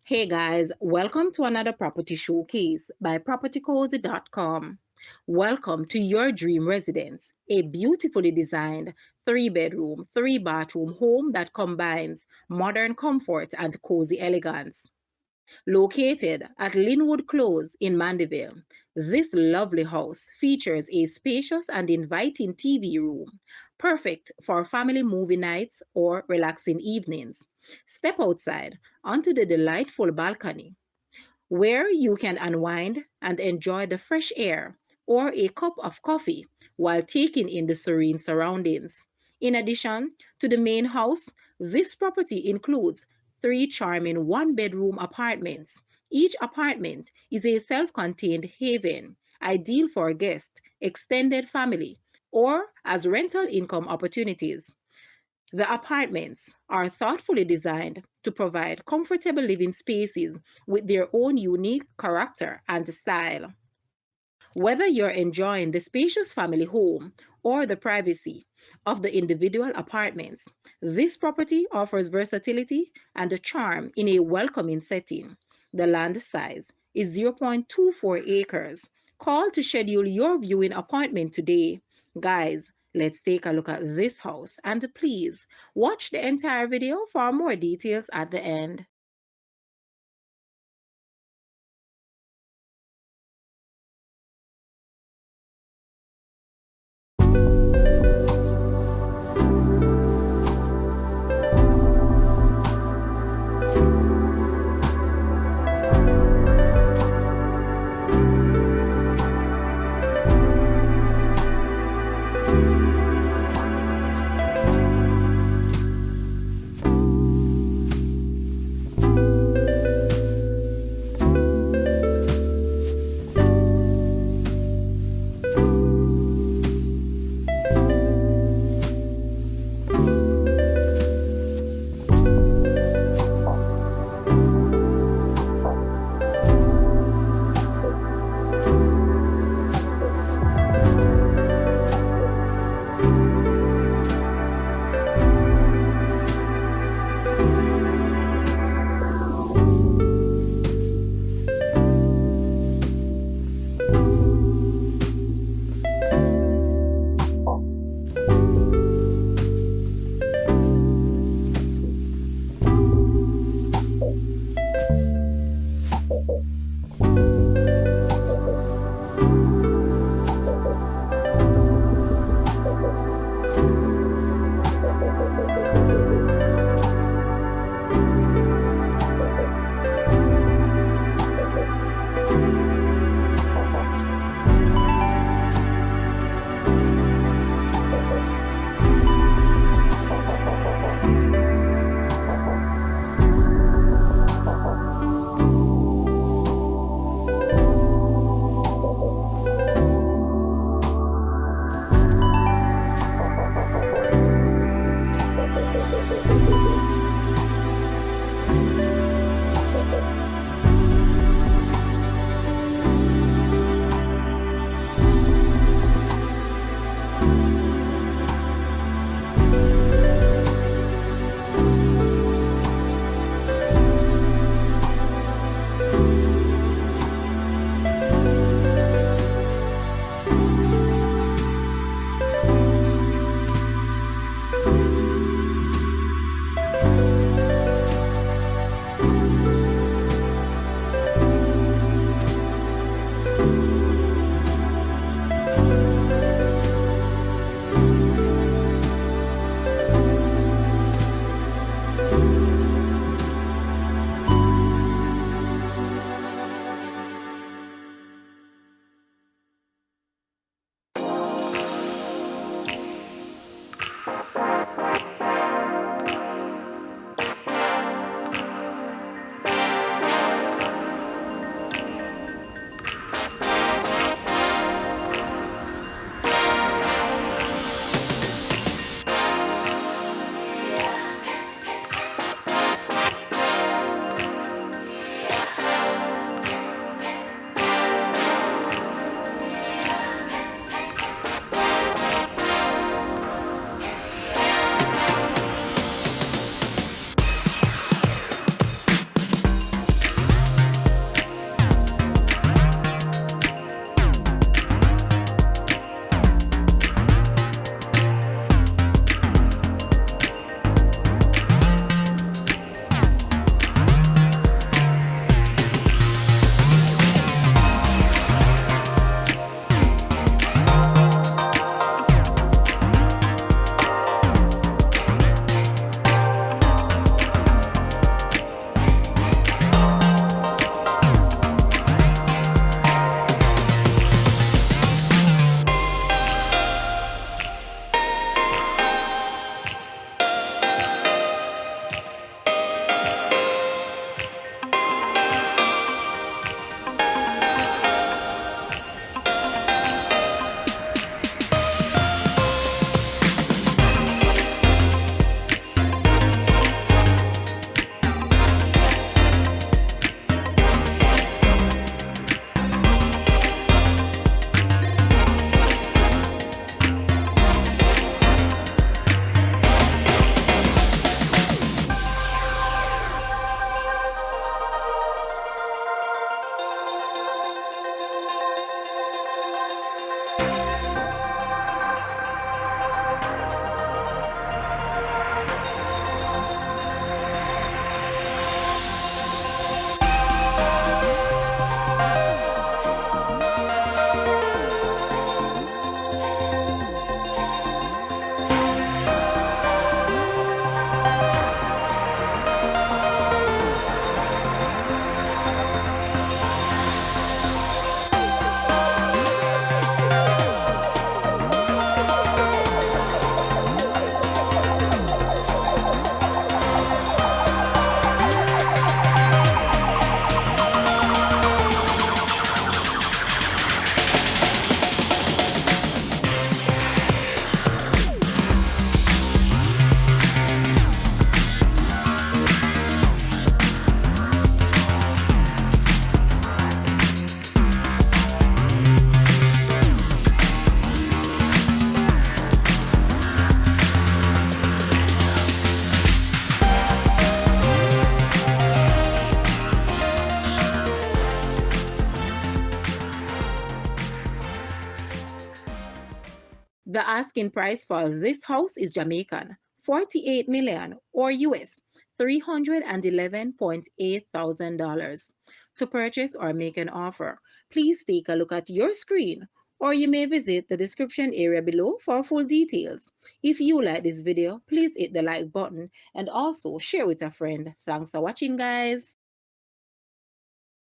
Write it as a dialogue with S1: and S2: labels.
S1: Hey guys, welcome to another property showcase by propertycozy.com. Welcome to your dream residence, a beautifully designed 3 bedroom, 3 bathroom home that combines modern comfort and cozy elegance. Located at Lynwood Close in Mandeville, this lovely house features a spacious and inviting TV room, perfect for family movie nights or relaxing evenings. Step outside onto the delightful balcony where you can unwind and enjoy the fresh air or a cup of coffee while taking in the serene surroundings. In addition to the main house, this property includes 3 charming 1 bedroom apartments. Each apartment is a self contained haven, ideal for guests, extended family, or as rental income opportunities. The apartments are thoughtfully designed to provide comfortable living spaces with their own unique character and style. Whether you're enjoying the spacious family home or the privacy of the individual apartments, this property offers versatility and a charm in a welcoming setting. The land size is 0.24 acres. Call to schedule your viewing appointment today. Guys, let's take a look at this house and please watch the entire video for more details at the end. The asking price for this house is Jamaican, 48 million or US $311.8 thousand. To purchase or make an offer, please take a look at your screen or you may visit the description area below for full details. If you like this video, please hit the like button and also share with a friend. Thanks for watching, guys.